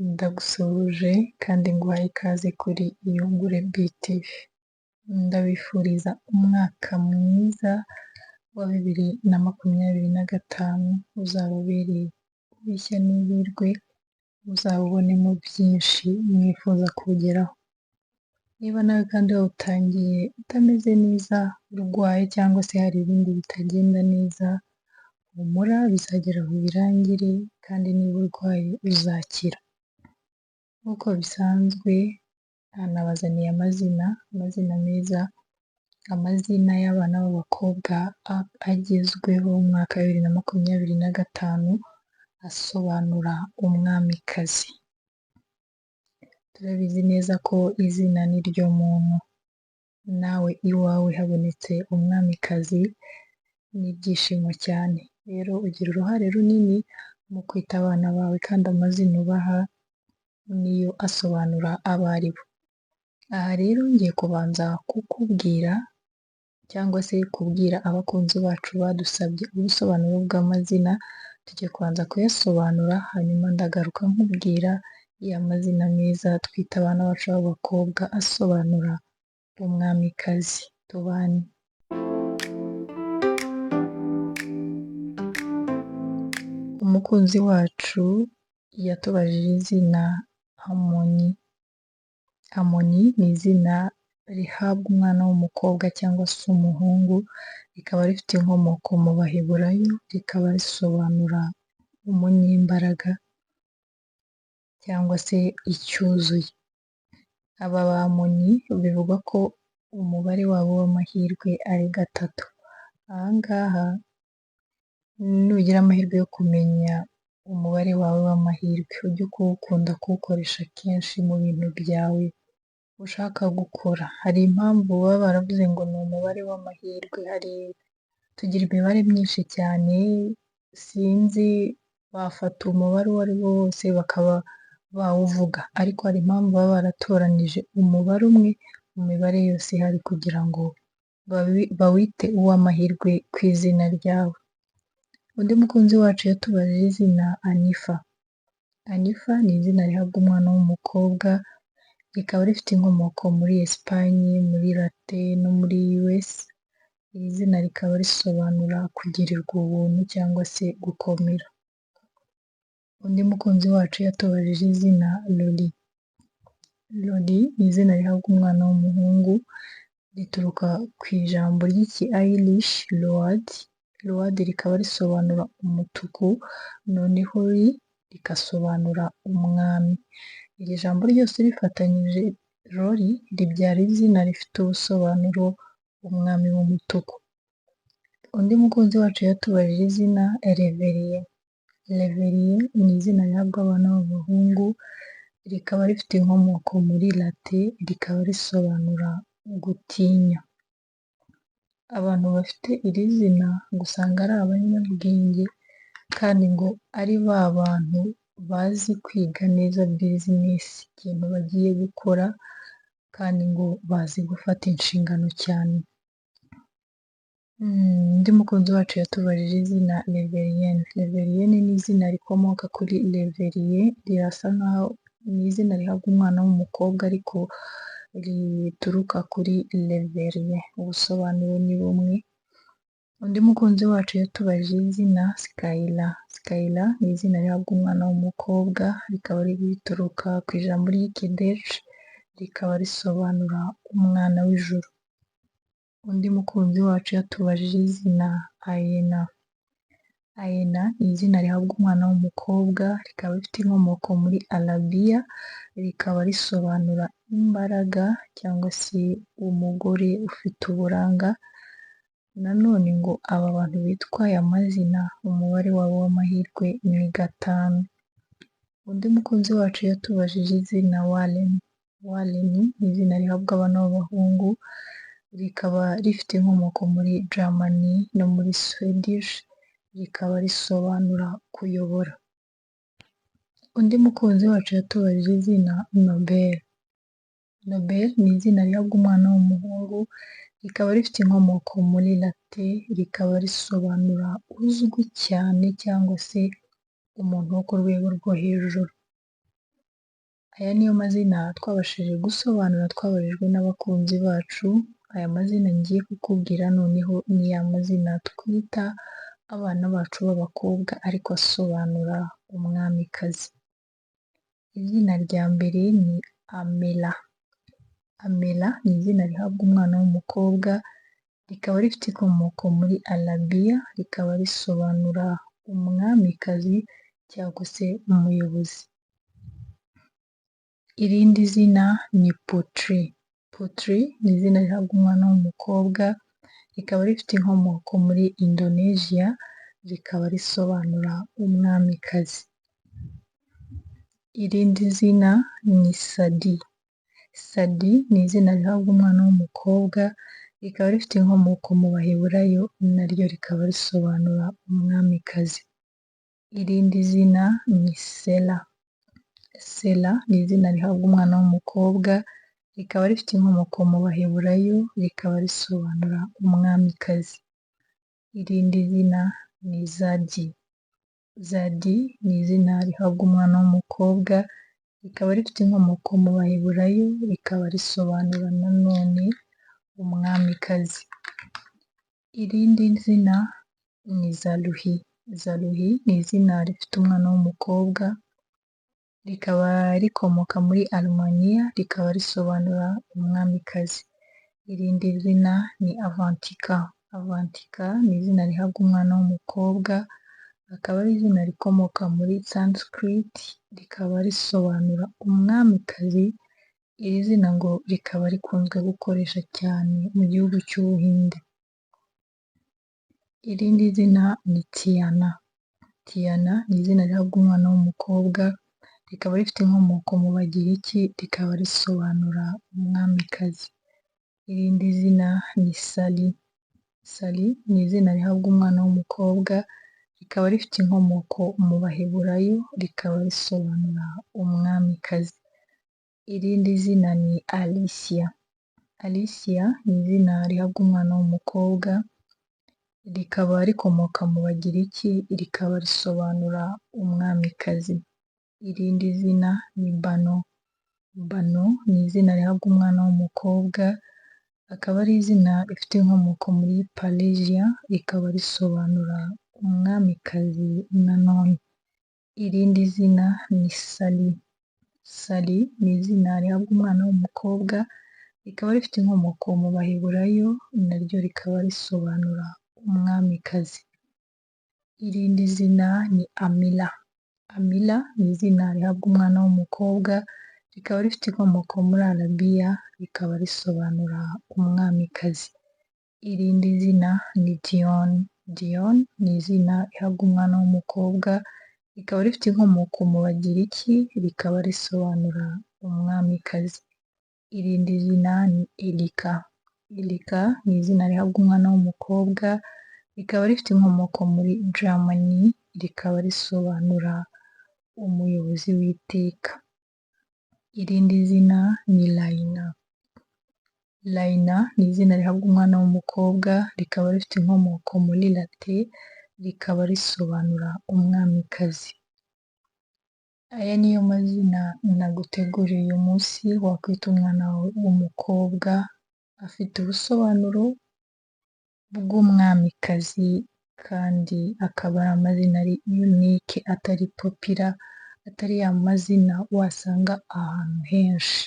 Ndagusuhuje kandi nguhaye ikaze kuri Iyungure BTV. Ndabifuriza umwaka mwiza wa 2025 uzaba ubereye uw'ishya n'ihirwe, uzawubonemo byinshi mwifuza kugeraho. Niba nawe kandi wawutangiye utameze neza, urwaye cyangwa se hari ibindi bitagenda neza, humura bizagera aho birangire kandi niba urwaye uzakira. Nk'uko bisanzwe nabazaniye amazina meza, amazina y'abana b'abakobwa agezweho mu mwaka wa 2025 asobanura umwamikazi. Turabizi neza ko izina ni ryo muntu, nawe iwawe habonetse umwamikazi n'ibyishimo cyane. Rero ugira uruhare runini mu kwita abana bawe kandi amazina ubaha niyo asobanura abo ari bo. Aha rero ngiye kubanza kukubwira cyangwa se kubwira abakunzi bacu badusabye ubusobanuro bw'amazina, tugiye kubanza kuyasobanura hanyuma ndagaruka nkubwira ya mazina meza twita abana bacu b'abakobwa asobanura umwamikazi. Tubane. Umukunzi wacu yatubajije izina Harmony. Harmony ni izina rihabwa umwana w'umukobwa cyangwa se umuhungu, rikaba rifite inkomoko mu Baheburayo, rikaba risobanura umunyembaraga cyangwa se icyuzuye. Aba ba Harmony bivugwa ko umubare wabo w'amahirwe ari 3. Aha ngaha nugira amahirwe yo kumenya umubare wawe w'amahirwe, ujye ukunda kuwukoresha kenshi mu bintu byawe ushaka gukora. Hari impamvu baba baravuze ngo ni umubare w'amahirwe, tugira imibare myinshi cyane, sinzi bafata umubare uwo ari wo wose bakaba bawuvuga, ariko hari impamvu baba baratoranije umubare umwe mu mibare yose ihari kugira ngo bawite uw'amahirwe ku izina ryawe. Undi mukunzi wacu yatubajije izina Anifa. Anifa ni izina rihabwa umwana w'umukobwa, rikaba rifite inkomoko muri Esipanye, muri Late no muri US. Iri zina rikaba risobanura kugirirwa ubuntu cyangwa se gukomera. Undi mukunzi wacu yatubajije izina Loli. Loli ni izina rihabwa umwana w'umuhungu, rituruka ku ijambo ry'iki-Irish Lord. Lord rikaba risobanura umutuku, noneho rikasobanura umwami. Iri jambo ryose rifatanyije Loli ribyara izina rifite ubusobanuro umwami w'umutuku. Undi mukunzi wacu yatubajije izina Reveriye. Reveriye ni izina rihabwa abana b'abahungu, rikaba rifite inkomoko muri Late, rikaba risobanura gutinya. Abantu bafite iri zina ngo usanga ari abanyabwenge kandi ngo ari ba bantu bazi kwiga neza bizinesi, ikintu bagiye gukora, kandi ngo bazi gufata inshingano cyane. Undi mukunzi wacu yatubajije izina Reveriyene. Reveriyene ni izina rikomoka kuri Reveriye, rirasa nkaho ni izina rihabwa umwana w'umukobwa ariko rituruka kuri Reveriye, ubusobanuro ni bumwe. Undi mukunzi wacu yatubajije izina Skyla. Skyla ni izina rihabwa umwana w'umukobwa, rikaba rituruka ku ijambo ry'Ikideshi, rikaba risobanura umwana w'ijuru. Undi mukunzi wacu yatubajije izina Ayena. Ayena ni izina rihabwa umwana w'umukobwa, rikaba rifite inkomoko muri Arabiya, rikaba risobanura imbaraga cyangwa se umugore ufite uburanga. Nanone ngo aba bantu bitwa aya mazina umubare wabo w'amahirwe ni 5. Undi mukunzi wacu yatubajije izina Warren. Warren ni izina rihabwa abana b'abahungu, rikaba rifite inkomoko muri Germany no muri Swedish, rikaba risobanura kuyobora. Undi mukunzi wacu yatubajije izina Nobel. Nobel ni izina rihabwa umwana w'umuhungu, rikaba rifite inkomoko muri Late, rikaba risobanura uzwi cyane cyangwa se umuntu wo ku rwego rwo hejuru. Aya niyo mazina twabashije gusobanura twabajijwe n'abakunzi bacu, aya mazina ngiye kukubwira noneho ni ya mazina twita abana bacu b'abakobwa ariko asobanura umwamikazi. Izina rya mbere ni Amela. Amela ni izina rihabwa umwana w'umukobwa, rikaba rifite inkomoko muri Arabiya, rikaba risobanura umwamikazi cyangwa se umuyobozi. Irindi zina ni Putri. Putri ni izina rihabwa umwana w'umukobwa, rikaba rifite inkomoko muri Indonesia, rikaba risobanura umwamikazi. Irindi zina ni Sadi. Sadi ni izina rihabwa umwana w'umukobwa, rikaba rifite inkomoko mu Baheburayo, naryo rikaba risobanura umwamikazi. Irindi zina ni Sela. Sela ni izina rihabwa umwana w'umukobwa, rikaba rifite inkomoko mu Baheburayo, rikaba risobanura umwamikazi. Irindi zina ni Zadi. Zadi ni izina rihabwa umwana w'umukobwa, rikaba rifite inkomoko mu Baheburayo, rikaba risobanura nanone umwamikazi. Irindi zina ni Zaruhi. Zaruhi ni izina rifite umwana w'umukobwa, rikaba rikomoka muri Arumaniya, rikaba risobanura umwamikazi. Irindi zina ni Avantika. Avantika ni izina rihabwa umwana w'umukobwa, akaba ari izina rikomoka muri Sanskrit, rikaba risobanura umwamikazi. Iri zina ngo rikaba rikunzwe gukoresha cyane mu gihugu cy'Ubuhinde. Irindi zina ni Tiyana. Tiyana ni izina rihabwa umwana w'umukobwa, rikaba rifite inkomoko mu Bagiriki, rikaba risobanura umwamikazi. Irindi zina ni Sali. Sali ni izina rihabwa umwana w'umukobwa, rikaba rifite inkomoko mu Baheburayo, rikaba risobanura umwamikazi. Irindi zina ni Alicia. Alicia ni izina rihabwa umwana w'umukobwa, rikaba rikomoka mu Bagiriki, rikaba risobanura umwamikazi. Irindi zina ni Bano. Bano ni izina rihabwa umwana w'umukobwa, akaba ari izina rifite inkomoko muri Persia, rikaba risobanura umwamikazi nanone. Irindi zina ni Sali. Sali ni izina rihabwa umwana w'umukobwa, rikaba rifite inkomoko mu Baheburayo, naryo rikaba risobanura umwamikazi. Irindi zina ni Amila. Amila ni izina rihabwa umwana w'umukobwa, rikaba rifite inkomoko muri Arabiya, rikaba risobanura umwamikazi. Irindi zina ni Dion. Dion ni izina rihabwa umwana w'umukobwa, rikaba rifite inkomoko mu Bagiriki, rikaba risobanura umwamikazi. Irindi zina ni Elika. Elika ni izina rihabwa umwana w'umukobwa, rikaba rifite inkomoko muri Germany, rikaba risobanura umuyobozi w'iteka. Irindi zina ni Layina. Layina ni izina rihabwa umwana w'umukobwa, rikaba rifite inkomoko muri Late, rikaba risobanura umwamikazi. Aya niyo mazina naguteguriye uyu munsi wakwita umwana wawe w'umukobwa, afite ubusobanuro bw'umwamikazi kandi akaba ari amazina ari unique, atari popira, atari ya mazina wasanga ahantu henshi.